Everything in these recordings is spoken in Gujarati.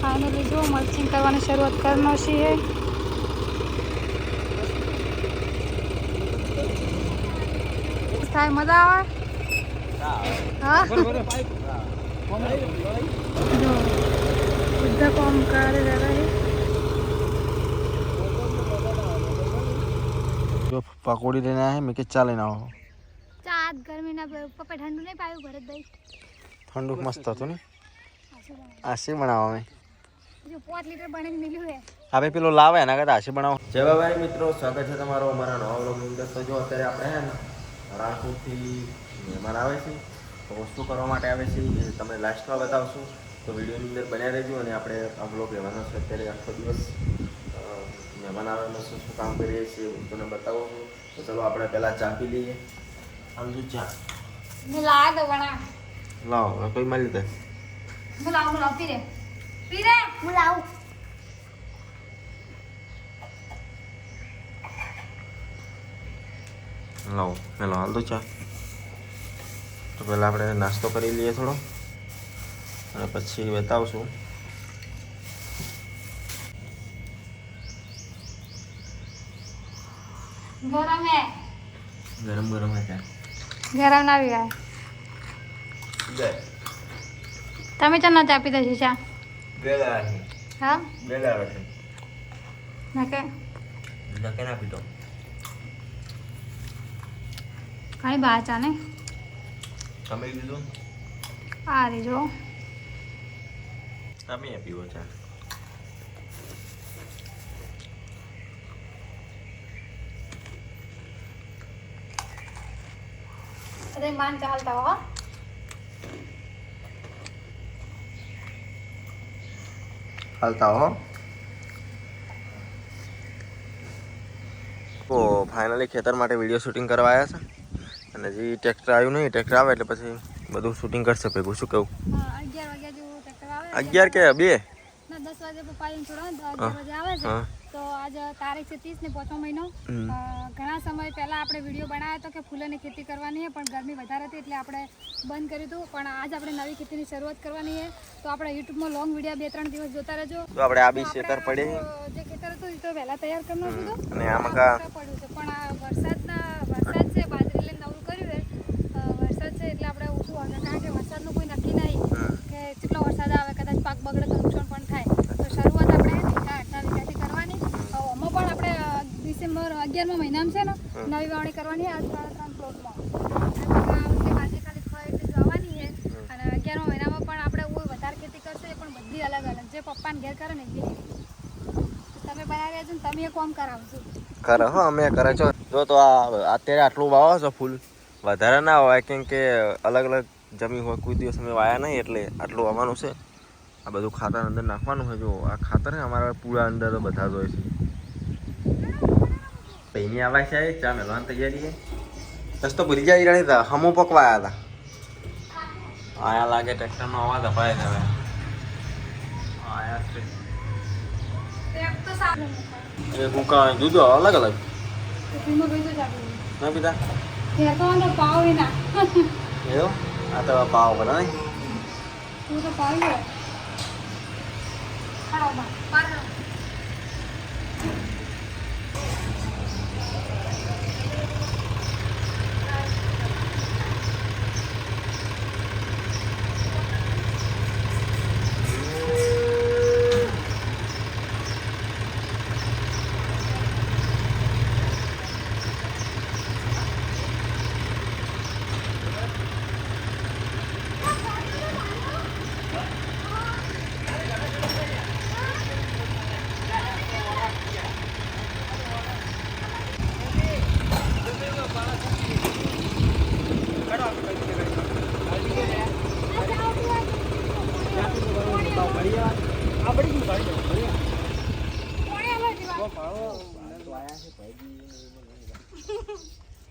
फाइनली जो मल्चिंग करवानी शुरुआत करना है। मजा आवे हाँ जो बुद्धा को हम कर रहे हैं जो पकोड़ी लेना है मैं के चा लेना हो चात गर्मी ना पप्पा ठंडू नहीं पायो भरत भाई ठंडू मस्त હતો ને આસી બનાવવા મે जो 5 लीटर बने मिल्યું है હવે પેલો લાવે એના કરતા આસી બનાવો જય બાબાઈ મિત્રો સ્વાગત છે તમારો અમારા નવા વ્લોગની અંદર તો જો અત્યારે આપણે હે ને રાજકોટથી મહેમાન આવે છે તો વસ્તુ કરવા માટે આવે છે એ તમને લાસ્ટમાં બતાવશું તો વિડીયોની અંદર બન્યા રહેજો અને આપણે આ વ્લોગ લેવાનો છે અત્યારે આખો દિવસ મહેમાન આવેલો શું શું કામ કરીએ છીએ તમને બતાવું તો ચલો આપણે પહેલાં ચા પી લઈએ આલુ ચા मिला दो बना લાવો કોઈ મળી દે मिलाओ पी रे मिलाओ લાવો પેલો હાલ દો ચા તો પહેલાં આપણે નાસ્તો કરી લઈએ થોડો અને પછી બતાવશું गरम है ગરમ ગરમ હે ચા गरम ना भी है જય તમે ચા ના ચા પીતા છે ચા ગેલા છે હા ગેલા આવે છે નાકે નકે ના પીતો કઈ બા ચા ને તમે લીધું આ રે જો તમે પીવો ચા અરે માન ચાલતા હો હાલતા હો તો ફાઇનલી ખેતર માટે વિડીયો શૂટિંગ કરવા આવ્યા છે અને જે ટ્રેક્ટર આવ્યું નહીં ટ્રેક્ટર આવે એટલે પછી બધું શૂટિંગ કરશે ભેગું શું કહું 11 વાગ્યા જેવું ટ્રેક્ટર આવે 11 કે 2 ના 10 વાગે પપ્પા એને છોડો 11 વાગે આવે છે તો આજ તારીખ છે 30 ને 5મો મહિનો ઘણા સમય પહેલા આપણે વિડીયો બનાવ્યો હતો કે ફૂલોની ખેતી કરવાની છે પણ ગરમી વધારે હતી એટલે આપણે બંધ કર્યું હતું પણ આજ આપણે નવી ખેતીની શરૂઆત કરવાની છે તો આપણે યુટ્યુબમાં લોંગ વિડીયો 2-3 દિવસ જોતા રહેજો તો આપણે આ બી ખેતર પડે જે ખેતર હતું એ તો વહેલા તૈયાર કરી નાખ્યું હતું અને આમાં કા પડ્યું છે પણ આ વરસાદ છે બાજરી લઈને નવું કર્યું છે વરસાદ છે એટલે આપણે ઓછું આવે કારણ કે વરસાદનું કોઈ નક્કી નહીં કે કેટલો વરસાદ આવે કદાચ પાક બગડે તો નુકસાન પણ થાય તો શરૂઆત આપણે 8 વીઘાથી કરવાની આમાં પણ આપણે ડિસેમ્બર 11મા મહિનામાં છે ને નવી વાવણી કરવાની આ 3 પ્લોટમાં બાજરી ખાલી એટલી વાવવાની છે અને 11મા મહિનામાં પણ આપણે કોઈ વધારે ખેતી કરશે પણ બધી અલગ અલગ જે પપ્પાને ઘેર કરે ને એવી તમે બનાવ્યા છો ને તમે એ કામ કરાવજો કરે હો અમે કરે છો જો તો આ અત્યારે આટલું વાવો છો ફૂલ વધારે ના હોય કેમ કે અલગ અલગ જમીન હોય કોઈ દિવસ અમે વાયા નહીં એટલે આટલું વાવવાનું છે આ બધું ખાતર અંદર નાખવાનું હોય જો આ ખાતર ને અમારા પૂરા અંદર બધા જ હોય છે અહીંયા આવા છે ચા મેળવાની તૈયારી છે બસ તો ભૂલી જાય રહી હતા હમો પકવાયા હતા આયા લાગે ટ્રેક્ટરનો અવાજ અપાય છે હવે આયા છે એ કુકા દૂધ અલગ અલગ ના પીતા પાવ એના એવું આ તો પાવ બના નહીં તું તો પાવ ગયો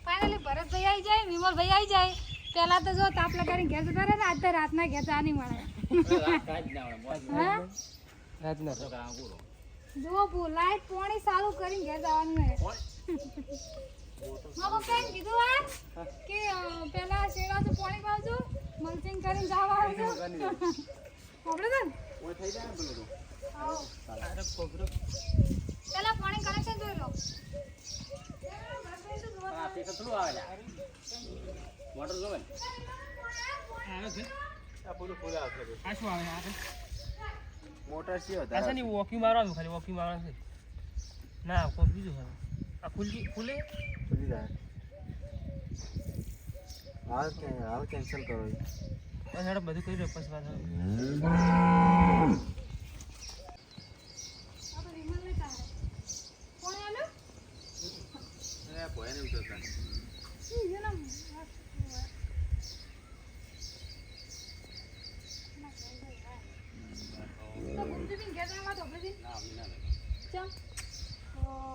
ફાઇનલી ભરતભાઈ આવી જાય વિમલભાઈ આવી જાય પેલા તો જો તાપ લગાડીને ઘેર જતા રહે ને આજ તો રાતના ઘેર જવા નહીં મળે જો લાઈટ પાણી ચાલુ કરીને ઘેર જવાનું હે મામા કેમ કીધું આ કે પેલા શેડા તો પાણી પાવજો મલ્ચિંગ કરીને જવા આવજો આપણે તો આવો. પેલા પાણી કનેક્શન જોઈ લો. મોટર છે વોકિંગ મારવાનું ખાલી વોકિંગ મારવાનું છે ના કોઈ બીજું છે આ ખુલે ખુલી જાય હાલ કેન્સલ કરો બસ હેડો બધું કરી દો પછી પાછા આપણે રિમોટ લેતા આવે. કોણ આલ્યું? ભોય ને ઉતરતા ઈ જો ના. તો ગુમતી બિન ઘેર માં તો પછી ચમ ઓહો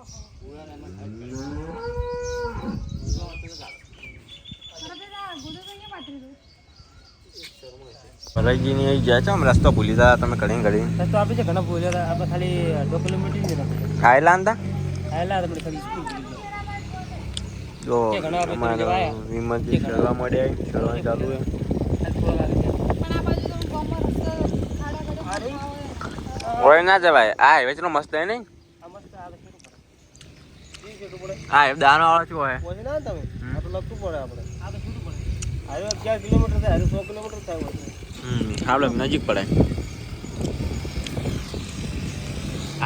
ભલાઈજી ની આવી જાય છે આમ રસ્તો ભૂલી જાય તમે ઘડી ઘડી તો આપણે છે ઘણા બોલ્યા હતા આપણે ખાલી 2 કિલોમીટર જ હતા ખાયલા અંદા આયલા આપણે ખાલી સ્કૂલ જો અમારા વિમલજી ચડવા મળ્યા ચડવાનું ચાલુ છે પણ આ બાજુ તો ગામમાં રસ્તો ખાડા ખાડા આવે. ઓય ના જવાય આ હાઈવે ચલો મસ્ત હે નહીં આ મસ્ત આ શરૂ પડે ઈ શરૂ પડે આ દાનો વાળો શું હોય પહોંચી ના તમે આ તો લખતું પડે આપણે આ તો શરૂ પડે હાઈવે 11 કિલોમીટર થાય હાઈવે 100 કિલોમીટર થાય હોય આપણે નજીક પડે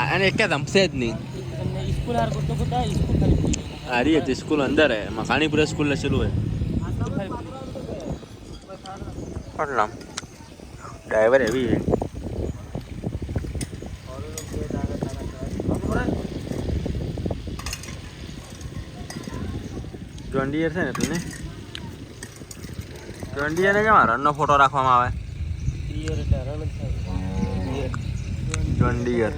અને એક ધમશે જ નહીં તમને સ્કૂલ હાર કરતો બધા સ્કૂલ ખાલી आ रही है स्कूल अंदर है मखानीपुर स्कूल चलू है नाम ड्राइवर है भी है જોન ડિયર છે ને તું જોન ડિયર ને કેમ રનનો ફોટો રાખવામાં આવે ડિયર એટલે રણ જ થાય જોન ડિયર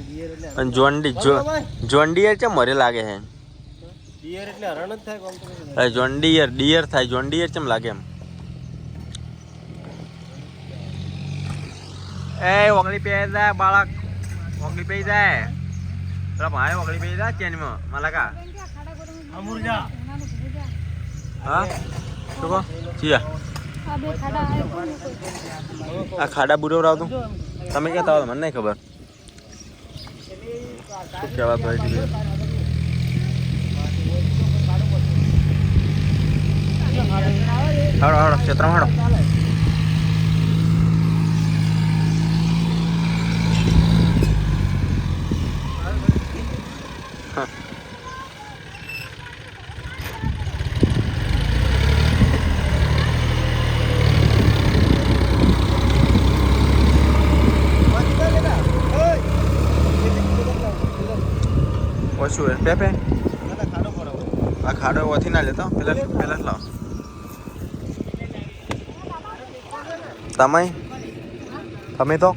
અને જોન ડિયર છે મરે લાગે છે ડિયર એટલે રણ જ થાય કોમ તો અરે જોન ડિયર થાય જોન ડિયર કેમ લાગે એમ એ ઓગળી પે જાય બાળક ઓગળી પે જાય પેલા ભાઈ ઓગળી પે જાય ચેનમાં મલાકા અમુરજા હા શું કહો ચિયા આ બે ખાડા આવે કોણ આ ખાડા બુરો રાવતું તમે કહેતા હો મને નહીં ખબર શું કહેવા ભાઈ દીધું હાડો ક્ષેત્રમાં હાડો ઓછું હે પે આ ખાડો ઓથી ના લેતો પેલા લાવ તમે તો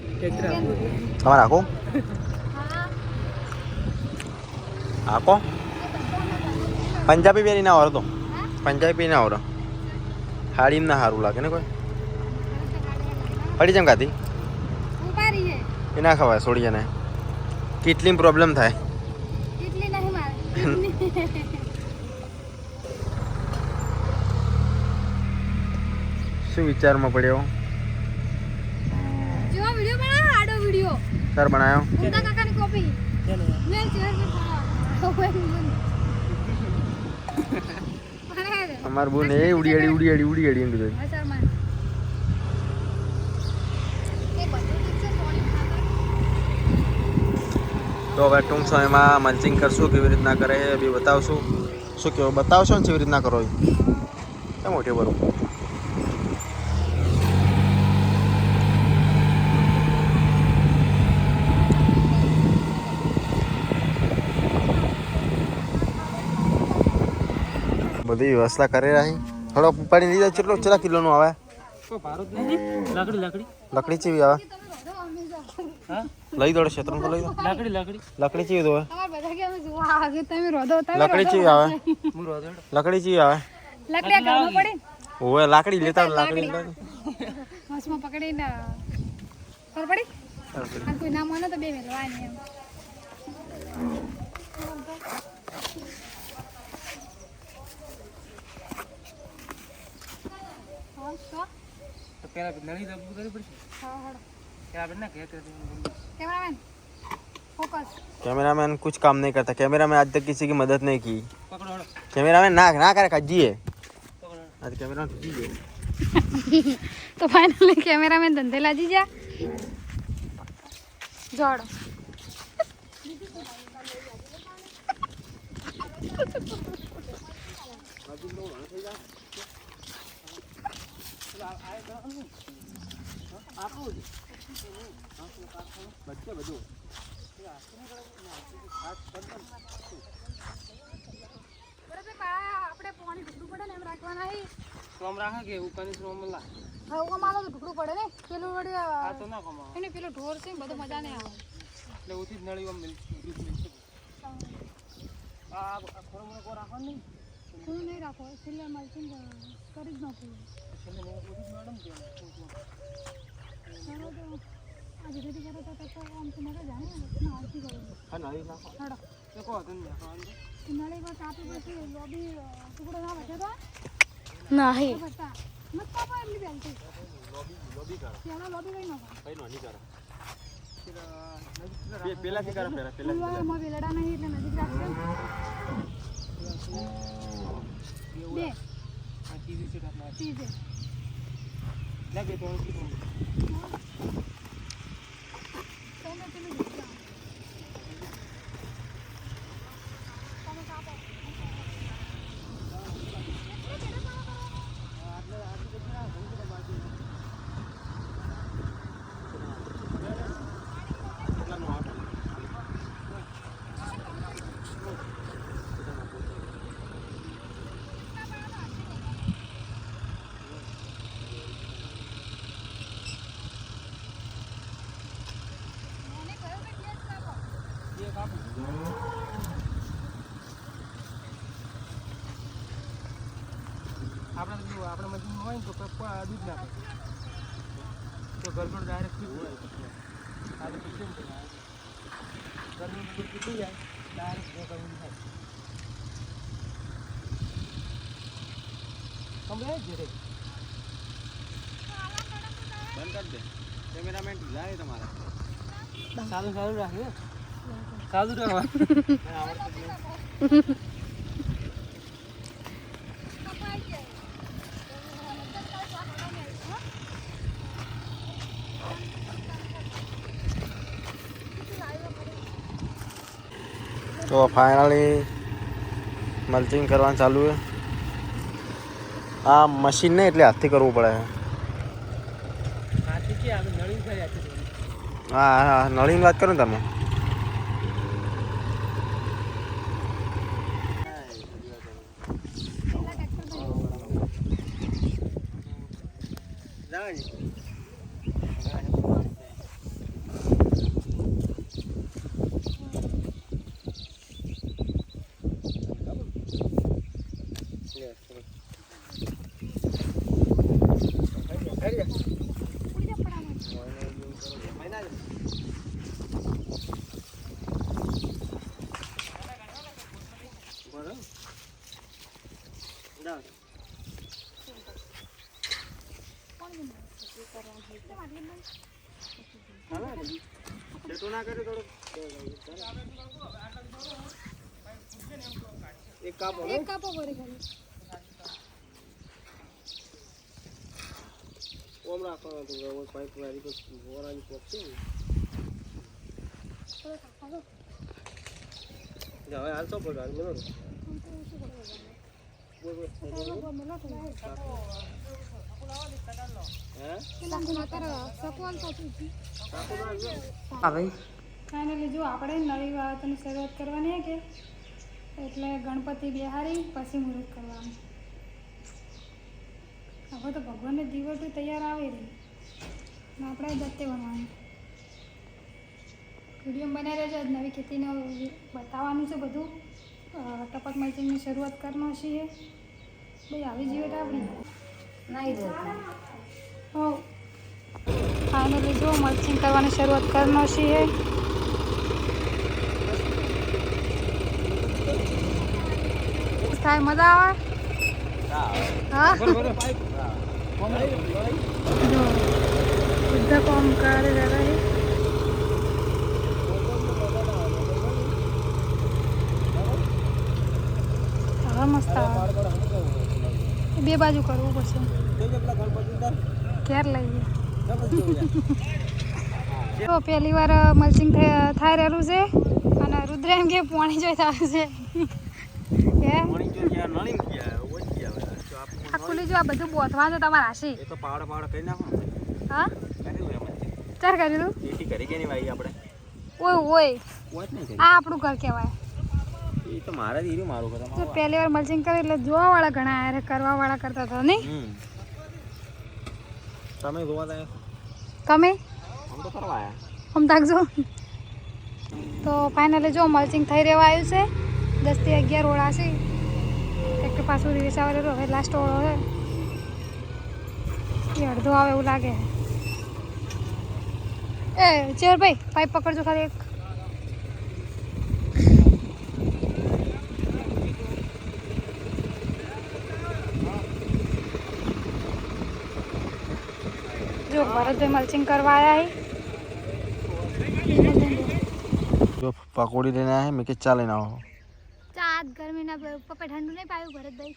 તમારે આખો આખો પંજાબી પહેરી ના આવડો તો પંજાબી પહેરી ના આવડો હાડીમાં ના સારું લાગે ને કોઈ હળી જેમ ખાતી ઉપારી હે એ ના ખવાય સોડિયાને કેટલી પ્રોબ્લેમ થાય એટલી નહીં મારે શું વિચારમાં પડ્યો જો વિડિયો બનાવો આડો વિડિયો સર બનાવ્યો ઉનકા કાકાની કોપી મેલ ચેર પર અમાર બોન એ ઉડી એમ કીધું સર માન એ બધું ઠીક છે સોની ખાતર તો હવે ટૂંક સમયમાં મંચિંગ કરશું કેવી રીતના કરે એ બી બતાવશું શું કેવું બતાવશો ને કેવી રીતના કરો એ કેમ મોટી બરું બધી વ્યવસ્થા કરી રહી થોડો પાણી લીધા કેટલા કિલોનું આવે કોઈ ભારત નહીં લાકડી લકડી ચેવી આવે તમે બધો અમે જો હા લઈ દોડે ક્ષેત્રમાં તો લઈ દો લકડી ચેવી દો તમાર બધા કે અમે જોવા આગે તમે રોધો તમે લકડી ચેવી આવે હું રોધો લકડી ચેવી આવે લકડિયા ઘરમાં પડી ઓવે લાકડી લેતા લાકડી હાથમાં પકડીને ખબર પડી અને કોઈ ના માનો તો બે મેલવાની એમ હા તો પેલા નળી દબવું કરવી પડશે હા कैमरामैन फोकस कैमरामैन कुछ काम नहीं करता। कैमरामैन आज तक किसी की मदद नहीं की। कैमरामैन ना ना करे खज्जी है आज कैमरा खज्जी है। तो फाइनली कैमरामैन धंधे लाजी जा जोड़ આપણે પાણી ઢૂકડું પડે ને એમ રાખવાના હી સોમ રાખે કે ઉકાની સોમ લા હા ઓમાં તો ઢૂકડું પડે ને પેલું વળી આ તો ના કમા એને પેલું ઢોર છે બધું મજા નહીં આવે એટલે ઉથી નળી ઓમ મિલ આ ખોરો મને કો રાખવાનું નહીં હું નહીં રાખો સિલ્લે મલ્ચિંગ કરી જ નાખું એટલે મને ઉથી મેડમ કે આજે રેડી કરો તો આમ તો મજા જાણે ના આવતી કરો હા નળી નાખો હડો એ કો હતું ને ખાવાનું નળી પર કાપી પછી લોબી ટુકડો ના વધે તો નહીં બતા મત કાપો એટલી બેલતી લોબી કરો પેલા લોબી કઈ નાખો કઈ નો નહીં કરો પેલા પેલાથી કરો પેલા ફૂલવાળામાં વેલડા નહીં એટલે નજીક રાખશે બે આ ટીવી સેટ આપના ચીજે લાગે તો કીધું તમે પેલું જોતા તમે કાપો મને કયો કે કેસ કાપો એ કાપ આપણે જો આપણે મશીન હોય ને તો કપા દૂધ નાખે તો ગરબડ ડાયરેક્ટ ફીટ હોય આ તો કેમ છે ગરબડ દૂધ ફીટી જાય ડાયરેક્ટ જે કરવું થાય સમજાય છે રે બંધ કરી દે કેમેરામેન ઢીલા છે તમારા સારું સારું રાખે સારું રાખવા કપાઈ જાય તો ફાઇનલી મલ્ચિંગ કરવાનું ચાલુ છે। આ મશીન ને એટલે હાથથી કરવું પડે હાથી કે આ નળી થાય આથી હા હા નળીની વાત કરો ને તમે એક કાપો એક કાપો પડે ખાલી ઓમ રાખવાનો તો રોજ પાઇપ વાળી તો વોરાની પોક છે થોડો કાપો ને હવે હાલ તો પડે હાલ મેલો ફાઇનલી જો આપણે નવી વાવતની શરૂઆત કરવાની છે કે એટલે ગણપતિ બિહારી પછી મુહૂર્ત કરવાનું હવે તો ભગવાનને દીવટી તૈયાર આવી રહી ને આપણે દત્તે બનવાનું વિડીયો બનાવી રહેજો આજ નવી ખેતીને બતાવવાનું છે બધું ટપક મલ્ચિંગની શરૂઆત કરવાનો છીએ ભાઈ આવી જીવટ આપણી હો ફાઇનલી જો મલ્ચિંગ કરવાની શરૂઆત કરવાનો છીએ થાય મજા આવે હા બરોબર પાઇપ બધા કામ કરે દાદા હવે મસ્ત આવે બે બાજુ કરવું પડશે ક્યારે લઈએ તો પહેલી વાર મલ્ચિંગ થાય રહેલું છે અને રુદ્ર એમ કે પાણી જોઈ થયું છે હે આ ખુલી જો આ બધું બોથવા છે તમારે આશી એ તો પાવડા કરી નાખો હા ચાર કરી દઉં એથી કરી કે નહીં ભાઈ આપણે ઓય ઓય વાત નહીં કરી આ આપણું ઘર કહેવાય એ તો મારે જ હીરું મારું તો કરે પહેલી વાર મલ્ચિંગ કરે એટલે જોવાવાળા ઘણા આરે કરવાવાળા કરતા હતા નહીં તમે જોવા ત્યાં તમે આમ તો કરવા આવ્યા આમ તાકજો તો ફાઇનલી જો મલ્ચિંગ થઈ રહેવા આવ્યું છે 10 થી 11 ઓળા છે ટ્રેક્ટર પાછું રિવેસ આવે રહ્યો હવે લાસ્ટ ઓળો છે એ અડધો આવે એવું લાગે એ ચેર ભાઈ પાઇપ પકડજો ખાલી એક જો ભરતભાઈ મલ્ચિંગ કરવા આવ્યા જો પકોડી લેને આયા મેં કે ચા લેને આવો ચાત ગરમીના પપ્પા ઠંડુ નહીં પાયું ભરતભાઈ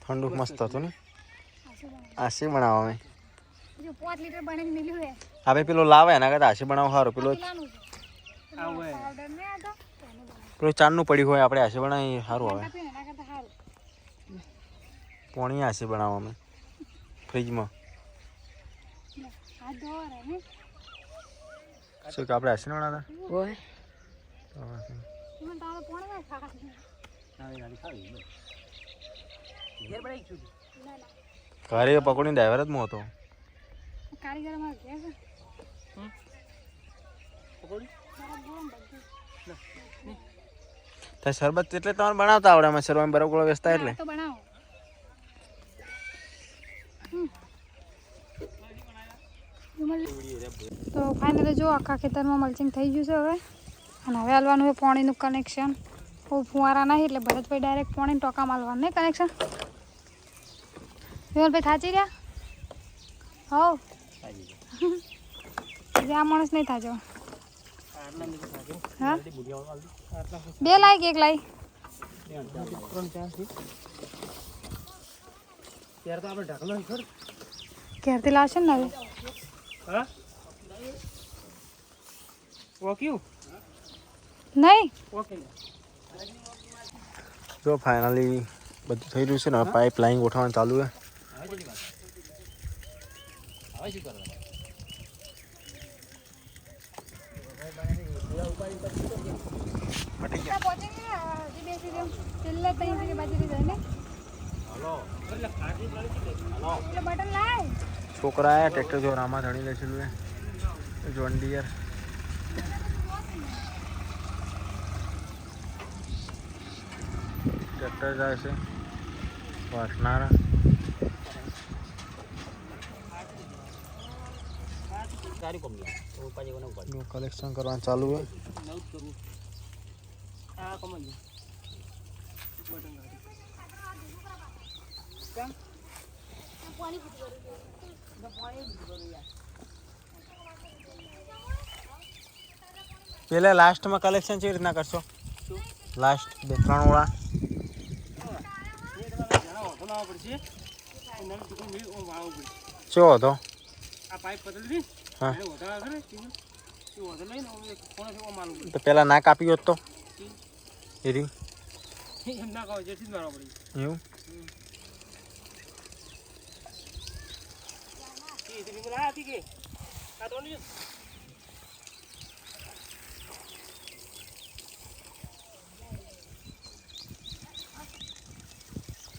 ઠંડુ મસ્ત હતું ને આશી બનાવવા મેં જો 5 લીટર બને મિલ્યું હે હવે પેલો લાવે એના કરતા આશી બનાવો સારું પેલો પીલાનું છે પાવડર ને આ તો પેલું ચાંદનું પડ્યું હોય આપણે આશી બનાવી સારું આવે કાપીને એના કરતા સારું પોણી આશી બનાવવા અમે ફ્રીજમાં હાથ ધોવા રહે ને શું કે આપણે આશી બનાવતા ઓય મને તારે પોણે ના ખાવા ઘરે પકોડી ડ્રાઈવર જ મો હતો કારીગર માં ગયા છે તો શરબત એટલે તમારે બનાવતા આવડે અમે શરબત બરોબર વેચતા એટલે તો બનાવો તો ફાઇનલી જો આખા ખેતરમાં મલ્ચિંગ થઈ ગયું છે હવે અને હવે હાલવાનું છે પાણીનું કનેક્શન બહુ ફુવારા નહીં એટલે ભરતભાઈ ડાયરેક્ટ પાણી ટોકા માલવાનું નહીં કનેક્શન વિમલભાઈ થાચી રહ્યા હો આ માણસ નહીં થાજો હા 2 લાઈ કે 1 લાઈ ત્યારે તો આપણે ઢાકલો ખર ક્યારથી લાવશે ને હવે હા ઓક્યું નહીં ઓકે જો ફાઇનલી બધું થઈ રહ્યું છે ને પાઇપ લાઈન ગોઠવવાનું ચાલુ છે હવે શું કરવાનું છોકરા આયા ટ્રેક્ટર જો રામા ધણી લે છે જોન ડિયર ટ્રેક્ટર જાય છે વાસનારા કલેક્શન કરવાનું ચાલુ છે આ કમલ પેલા લાસ્ટમાં કલેક્શન કેવી રીતના કરશો લાસ્ટ 2-3 ઓળા ચો હતો આ પાઇપ બદલી હા માલું તો પેલા ના કાપી હોત તો એરી એમ ના કહો જેથી જ મારવા પડી એવું કે આ હતી કે આ તો નહીં